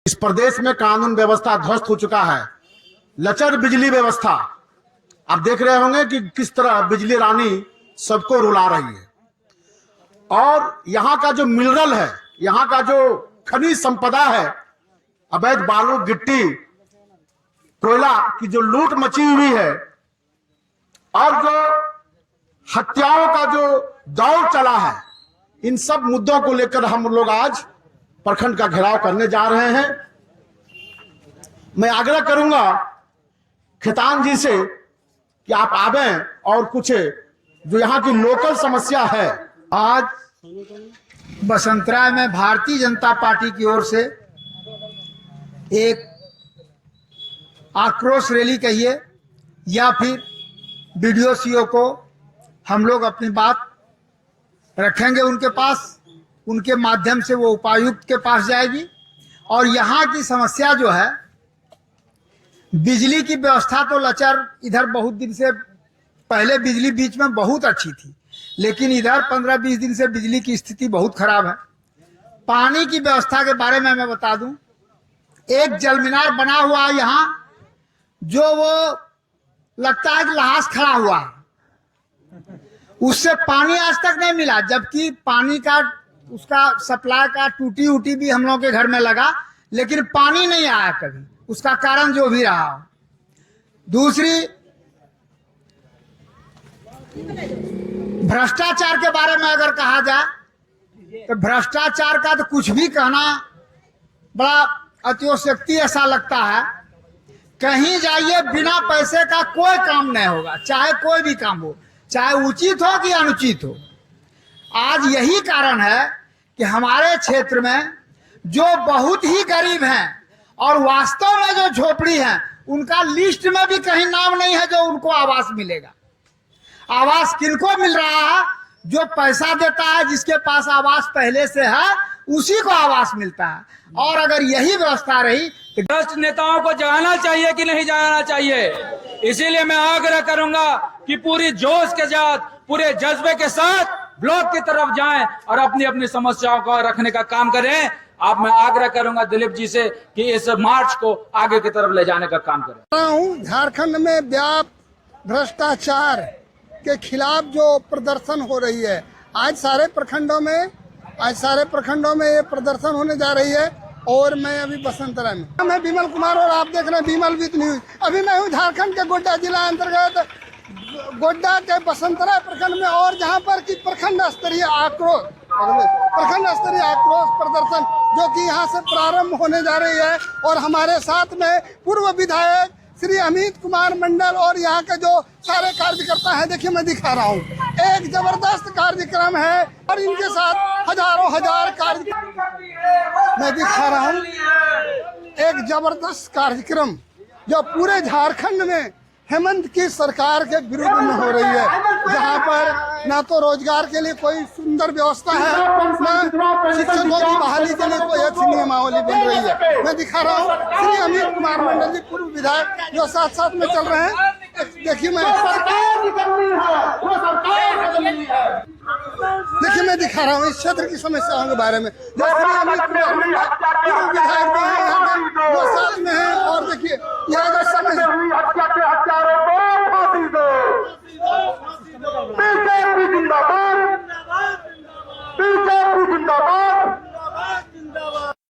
इस प्रदेश में कानून व्यवस्था ध्वस्त हो चुका है। लचर बिजली व्यवस्था आप देख रहे होंगे कि किस तरह बिजली रानी सबको रुला रही है। और यहाँ का जो मिनरल है, यहाँ का जो खनिज संपदा है, अवैध बालू गिट्टी कोयला की जो लूट मची हुई है और जो हत्याओं का जो दौर चला है, इन सब मुद्दों को लेकर हम लोग आज प्रखंड का घेराव करने जा रहे हैं। मैं आग्रह करूंगा खेतान जी से कि आप आवे और कुछ जो यहाँ की लोकल समस्या है। आज बसंतराय में भारतीय जनता पार्टी की ओर से एक आक्रोश रैली कहिए या फिर बीडीओ सीओ को हम लोग अपनी बात रखेंगे उनके पास, उनके माध्यम से वो उपायुक्त के पास जाएगी। और यहाँ की समस्या जो है, बिजली की व्यवस्था तो लचर, इधर बहुत दिन से पहले बिजली बीच में बहुत अच्छी थी, लेकिन इधर 15-20 दिन से बिजली की स्थिति बहुत खराब है। पानी की व्यवस्था के बारे में मैं बता दूं, एक जल मीनार बना हुआ है यहाँ, जो वो लगता है कि लहास खड़ा हुआ है, उससे पानी आज तक नहीं मिला। जबकि पानी का उसका सप्लाई का टूटी उटी भी हम लोगों के घर में लगा, लेकिन पानी नहीं आया कभी, उसका कारण जो भी रहा हो। दूसरी, भ्रष्टाचार के बारे में अगर कहा जाए तो भ्रष्टाचार का तो कुछ भी कहना बड़ा अतिशयोक्ति ऐसा लगता है। कहीं जाइए, बिना पैसे का कोई काम नहीं होगा, चाहे कोई भी काम हो, चाहे उचित हो कि अनुचित हो। आज यही कारण है कि हमारे क्षेत्र में जो बहुत ही गरीब हैं और वास्तव में जो झोपड़ी हैं, उनका लिस्ट में भी कहीं नाम नहीं है जो उनको आवास मिलेगा। आवास किनको मिल रहा है? जो पैसा देता है, जिसके पास आवास पहले से है, उसी को आवास मिलता है। और अगर यही व्यवस्था रही तो भ्रष्ट नेताओं को जगाना चाहिए कि नहीं जगाना चाहिए। इसीलिए मैं आग्रह करूंगा कि पूरी जोश के साथ, पूरे जज्बे के साथ ब्लॉक की तरफ जाएं और अपनी अपनी समस्याओं को रखने का काम करें। अब मैं आग्रह करूंगा दिलीप जी से कि इस मार्च को आगे की तरफ ले जाने का काम करें। झारखंड में व्याप्त भ्रष्टाचार के खिलाफ जो प्रदर्शन हो रही है, आज सारे प्रखंडों में ये प्रदर्शन होने जा रही है। और मैं अभी बसंतराय में, मैं विमल कुमार और आप देख रहे हैं विमल विद न्यूज। अभी मैं हूँ झारखंड के गोड्डा जिला अंतर्गत गोड्डा के बसंतराय प्रखंड में, और जहाँ पर कि प्रखंड स्तरीय आक्रोश प्रदर्शन जो कि यहाँ से प्रारंभ होने जा रही है। और हमारे साथ में पूर्व विधायक श्री अमित कुमार मंडल और यहाँ के जो सारे कार्यकर्ता हैं। देखिए, मैं दिखा रहा हूँ, एक जबरदस्त कार्यक्रम है और इनके साथ हजारों मैं दिखा रहा हूँ एक जबरदस्त कार्यक्रम जो पूरे झारखंड में हेमंत की सरकार के विरुद्ध में हो रही है, जहां पर ना तो रोजगार के लिए कोई सुंदर व्यवस्था है, ना शिक्षकों की बहाली के लिए कोई अच्छी नियमावली बन रही है। मैं दिखा रहा हूँ श्री अमित कुमार मंडल जी, पूर्व विधायक, जो साथ साथ में चल रहे हैं। देखिए, मैं दिखा रहा हूँ इस क्षेत्र की समस्याओं के बारे में, जो श्री अमित कुमार मंडल पूर्व विधायक भी हैं यहाँ पे, जो साथ में है। और देखिए यहाँ का समस्या,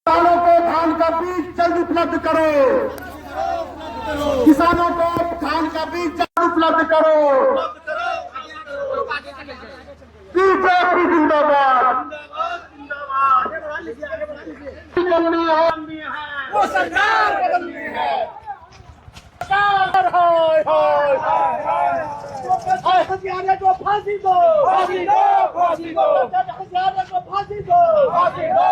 किसानों को धान का बीज जल्द उपलब्ध करो, किसानों को धान का बीज जल्द उपलब्ध करो। बीजेपी जिंदाबाद। वो सरकार बदलनी है। हथियारे को फांसी दो, फांसी दो, फांसी दो, हथियारे को फांसी दो, फांसी दो।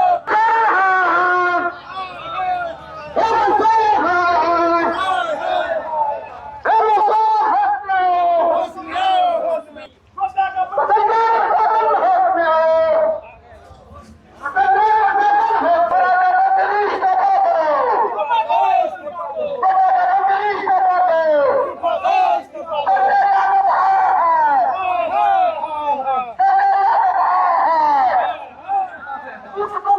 उसको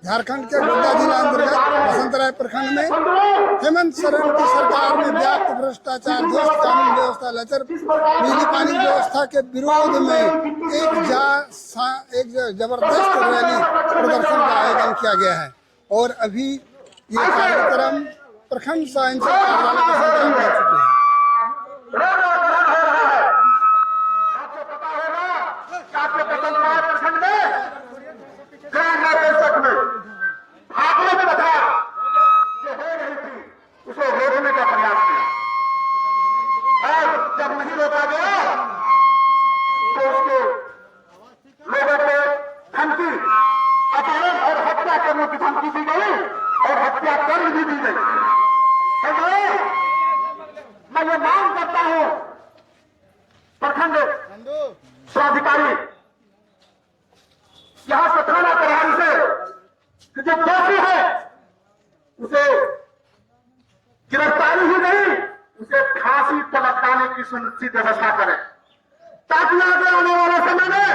झारखंड के गोड्डा जिला अंतर्गत बसंतराय प्रखंड में हेमंत सोरेन की सरकार में व्याप्त भ्रष्टाचार, ध्वस्त कानून व्यवस्था, लचर बिजली पानी व्यवस्था के विरोध में एक जबरदस्त रैली प्रदर्शन का आयोजन किया गया है। और अभी ये कार्यक्रम प्रखंड साइंस कार्यालय के संचालन हो चुके हैं। मैं ये मांग करता हूं प्रखंड स्वाधिकारी यहां से थाना प्रभारी से कि जो दोषी है उसे गिरफ्तारी ही नहीं, उसे फांसी पर लटकाने की सुनिश्चित व्यवस्था करें, ताकि आगे आने वाले समय में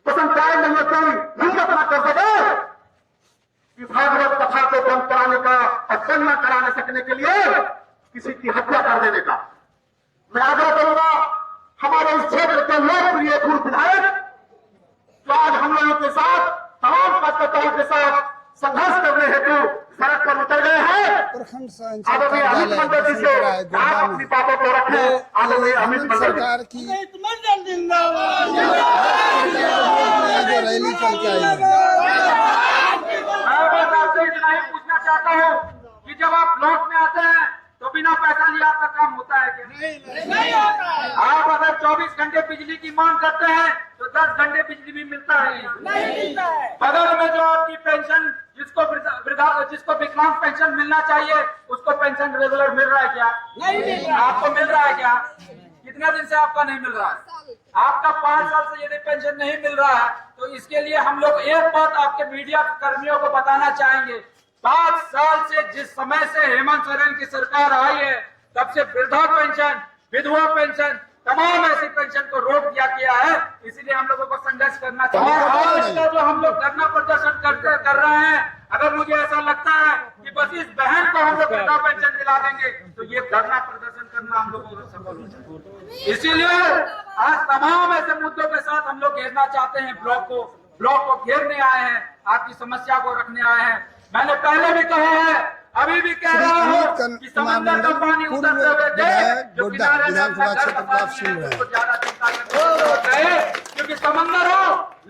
बसंतराय में कोई हिम्मत न कर सके कि भागवत कथा को बंद कराने का और बंद न कराने सकने के लिए किसी की हत्या कर देने का। मैं आग्रह करूंगा हमारे इस क्षेत्र के लोकप्रिय पूर्व विधायक जो आज हम लोगों के साथ तमाम कार्यकर्ताओं के साथ संघर्ष करने हेतु सड़क पर उतर गए हैं। प्रखंड साइंस आदरणीय अमित मंडल जी से आप अपनी बातों को रखें। आदरणीय अमित मंडल सरकार की जिंदाबाद जो रैली चल के आई है, मैं बस आपसे इतना ही पूछना चाहता हूँ कि जब आप ब्लॉक में आते हैं तो बिना पैसा लिए आपका काम होता है क्या? नहीं होता है। आप अगर 24 घंटे बिजली की मांग करते हैं तो 10 घंटे बिजली भी मिलता है नहीं मिलता है। बगल में जो आपकी पेंशन जिसको विकलांग पेंशन मिलना चाहिए उसको पेंशन रेगुलर मिल रहा है क्या? नहीं मिल रहा। आपको मिल रहा है क्या? कितने दिन से आपका नहीं मिल रहा है? आपका 5 साल से यदि पेंशन नहीं मिल रहा है तो इसके लिए हम लोग एक बात आपके मीडिया कर्मियों को बताना चाहेंगे। 5 साल से जिस समय से हेमंत सोरेन की सरकार आई है तब से वृद्धा पेंशन, विधवा पेंशन, तमाम ऐसी पेंशन को रोक दिया गया है। इसीलिए हम लोगों को संघर्ष करना चाहिए। आज का जो हम लोग धरना प्रदर्शन कर रहे हैं, अगर मुझे ऐसा लगता है कि बस इस बहन को हम लोग वृद्धा पेंशन दिला देंगे तो ये धरना प्रदर्शन करना हम लोगों को सफल हो जाएगा। इसीलिए आज तमाम ऐसे मुद्दों के साथ हम लोग घेरना चाहते हैं। ब्लॉक को घेरने आए हैं, आपकी समस्या को रखने आए हैं। मैंने पहले भी कहा है, अभी भी कह रहा हूँ कि समंदर का पानी उतरते हुए देख जो किनारे में अपना घर बसा लिए हैं, उसको ज्यादा चिंता करने की जरूरत नहीं, क्योंकि समंदर हो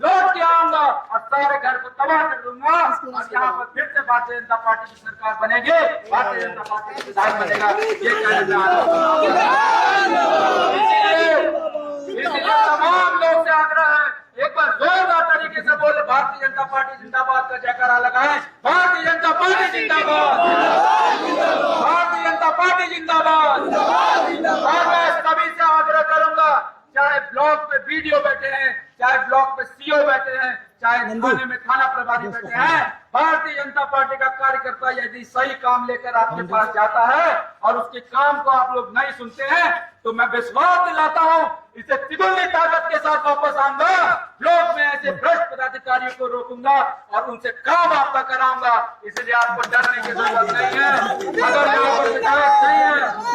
लौट के आऊंगा और सारे घर को तबाह कर दूंगा और यहाँ पर फिर से भारतीय जनता पार्टी की सरकार बनेगी, भारतीय जनता पार्टी का विधायक बनेगा। ये कहना चाह रहा हूँ। इसलिए तमाम लोग से आग्रह है, एक बार जोरदार तरीके से बोले भारतीय जनता पार्टी जिंदाबाद का जयकारा लगाएं। भारतीय जनता पार्टी जिंदाबाद, भारतीय जनता पार्टी जिंदाबाद। और मैं सभी से आग्रह करूंगा, चाहे ब्लॉक पे बीडीओ बैठे हैं, चाहे ब्लॉक पे सीओ बैठे हैं, चाहे थाने में थाना प्रभारी बैठे हैं, भारतीय जनता पार्टी का कार्यकर्ता यदि सही काम लेकर आपके पास जाता है और उसके काम को आप लोग नहीं सुनते हैं तो मैं विश्वास दिलाता हूं इसे तिगुनी ताकत के साथ वापस आऊंगा। ब्लॉक में ऐसे भ्रष्ट पदाधिकारियों को रोकूंगा और उनसे काम आपका कराऊंगा। इसलिए आपको डरने की जरूरत नहीं है। अगर यहाँ पर विधायक नहीं है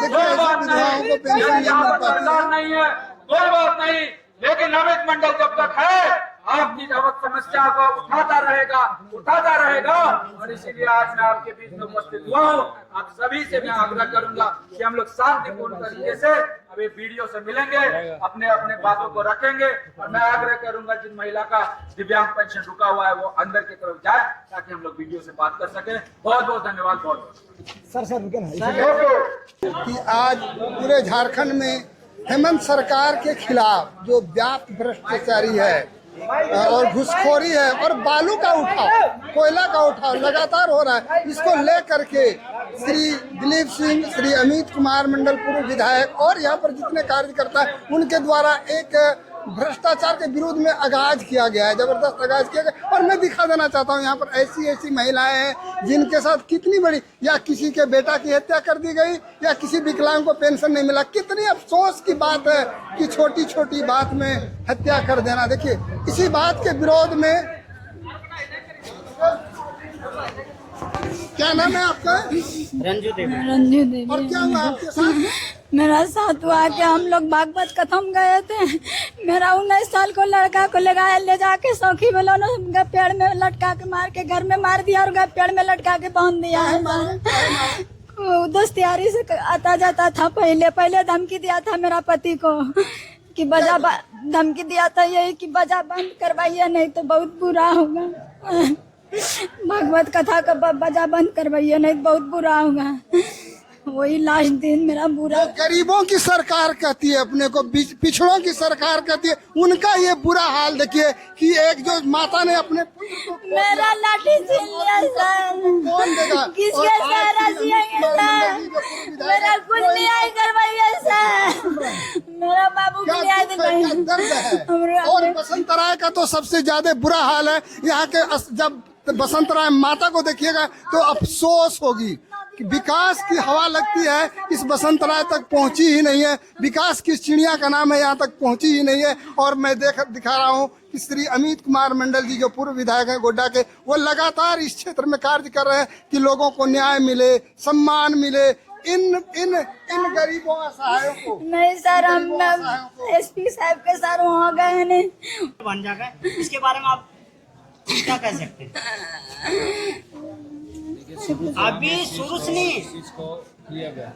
कोई बात नहीं, यहाँ पर सरकार नहीं है कोई बात नहीं, लेकिन अमित मंडल जब तक है आपकी समस्या को उठाता रहेगा। और इसीलिए आज मैं आपके बीच में उपस्थित हुआ हूँ। आप सभी से मैं आग्रह करूंगा कि हम लोग शांतिपूर्ण तरीके से अभी वीडियो से मिलेंगे, अपने अपने बातों को रखेंगे और मैं आग्रह करूंगा जिन महिला का दिव्यांग पेंशन रुका हुआ है वो अंदर की तरफ जाए ताकि हम लोग वीडियो से बात कर सके। बहुत बहुत धन्यवाद। बहुत कि आज पूरे झारखंड में हेमंत सरकार के खिलाफ जो व्याप्त भ्रष्टाचारी है और घुसखोरी है और बालू का उठाव, कोयला का उठाव लगातार हो रहा है, इसको लेकर के श्री दिलीप सिंह, श्री अमित कुमार मंडल पूर्व विधायक और यहाँ पर जितने कार्यकर्ता हैं उनके द्वारा एक भ्रष्टाचार के विरोध में आगाज किया गया है, जबरदस्त आगाज किया गया। और मैं दिखा देना चाहता हूँ यहाँ पर ऐसी महिलाएं हैं जिनके साथ कितनी बड़ी, या किसी के बेटा की हत्या कर दी गई या किसी विकलांग को पेंशन नहीं मिला। कितनी अफसोस की बात है कि छोटी छोटी बात में हत्या कर देना। देखिए इसी बात के विरोध में क्या नाम है आपका? रंजू देवी। और क्या हुआ आपके साथ? मेरा साथ हुआ कि हम लोग भागवत कथम गए थे। मेरा 19 साल को लड़का को ले जाके सौखी वालों ने पेड़ में लटका के मार के घर में मार दिया और पेड़ में लटका के बांध दिया है। दोस्तियारी से आता जाता था। पहले धमकी दिया था मेरा पति को कि धमकी दिया था यही कि बजा बंद करवाइए नहीं तो बहुत बुरा होगा। भागवत कथा का बजा बंद करवाइए नहीं तो बहुत बुरा होगा। वही लास्ट दिन मेरा बुरा। गरीबों की सरकार कहती है अपने को, पिछड़ों की सरकार कहती है, उनका ये बुरा हाल देखिए कि एक जो माता ने अपने पुत्र को मेरा लाठी छीन लिया सर। कौन देगा? किसके सहारा जिएंगे सर? मेरा कुछ न्याय करवाइए सर। मेरा बाबू क्या को न्याय दुख है, क्या दर्द है। और बसंत राय का तो सबसे ज्यादा बुरा हाल है। यहाँ के जब बसंत राय माता को देखिएगा तो अफसोस होगी कि विकास की हवा लगती है इस बसंत राय तक पहुंची ही नहीं है। विकास की चिड़िया का नाम है, यहाँ तक पहुंची ही नहीं है। और मैं दिखा रहा हूँ कि श्री अमित कुमार मंडल जी जो पूर्व विधायक हैं गोड्डा के, वो लगातार इस क्षेत्र में कार्य कर रहे हैं कि लोगों को न्याय मिले, सम्मान मिले। इन गरीबों असहायों को नहीं सर, हम एसपी साहब के साथ वहाँ गए नहीं। बन जाएगा, इसके बारे में आप क्या कह सकते हैं? अभी शुरू से नहीं चीज को किया गया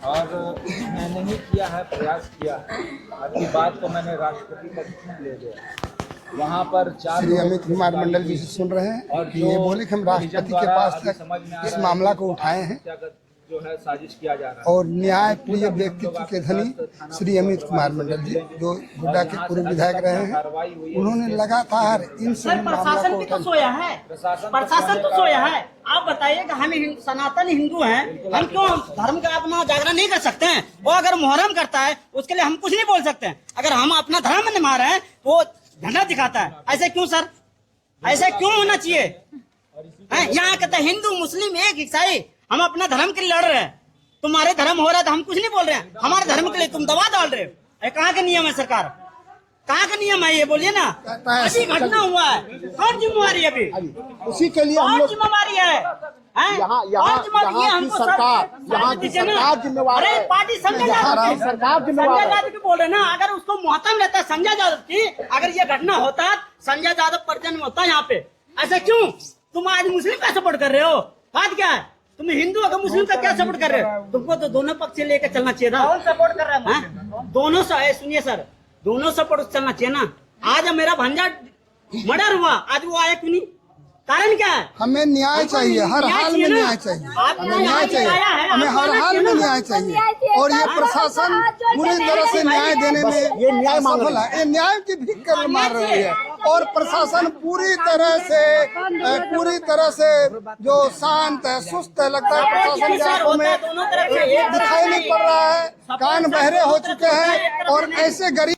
और मैंने ही किया है, प्रयास किया है। आपकी बात को मैंने राष्ट्रपति तक ले गया। वहाँ पर श्री अमित कुमार मंडल जी से सुन रहे हैं कि ये बोले कि हम राष्ट्रपति के पास तक इस मामला को उठाए हैं जो है साजिश किया जा रहा है। और न्याय प्रिय व्यक्तित्व के धनी श्री अमित कुमार मंडल जी जो गोड्डा के पूर्व विधायक रहे हैं, उन्होंने लगातार इन सब प्रशासन भी तो सोया है। प्रशासन तो सोया है। आप बताइएगा, हम सनातन हिंदू हैं, हम क्यों धर्म का अपना जागरण नहीं कर सकते हैं? वो अगर मुहर्रम करता है उसके लिए हम कुछ नहीं बोल सकते हैं। अगर हम अपना धर्म निभा रहे हैं तो वो झंडा दिखाता है। ऐसे क्यों सर? ऐसे क्यों होना चाहिए? यहाँ कहते हिंदू मुस्लिम एक ईसाई, हम अपना धर्म के लिए लड़ रहे हैं। तुम्हारे धर्म हो रहा है तो हम कुछ नहीं बोल रहे हैं। हमारे धर्म के लिए तुम दबा डाल रहे हो। कहाँ का नियम है सरकार? कहाँ का नियम है ये बोलिए ना। अभी घटना हुआ है, कौन जिम्मेवारी है? अभी उसी के लिए हम कौन लोग जिम्मेवारी है? यहाँ की सरकार जिम्मेवार है। पार्टी संजय यादव की सरकार जिम्मेवार संजय यादव की बोल रहे ना। अगर उसको मुहतम लेता संजय यादव की, अगर ये घटना होता संजय यादव पर जन्म होता यहाँ पे, ऐसा क्यों? तुम आज मुस्लिम का सपोर्ट कर रहे हो? बात क्या है? तुम हिंदू अगर मुस्लिम का क्या सपोर्ट कर रहे हो? तुमको तो दोनों पक्ष से लेकर चलना चाहिए था। कौन सपोर्ट कर रहा है? दोनों सुनिए सर, दोनों सपोर्ट चलना चाहिए ना। आज मेरा भांजा मर्डर हुआ, आज वो आया क्यों नहीं? कारण क्या है? हमें न्याय चाहिए, हर हाल में न्याय चाहिए, हमें न्याय चाहिए, हमें हर हाल में न्याय चाहिए। और ये प्रशासन पूरी तरह से न्याय देने में ये न्याय मांग सफल है। ये न्याय की भीख कर मार रही है। और प्रशासन पूरी तरह से जो शांत है, सुस्त है, लगता है प्रशासन के आंखों में दिखाई नहीं पड़ रहा है, कान बहरे हो चुके हैं। और ऐसे गरीब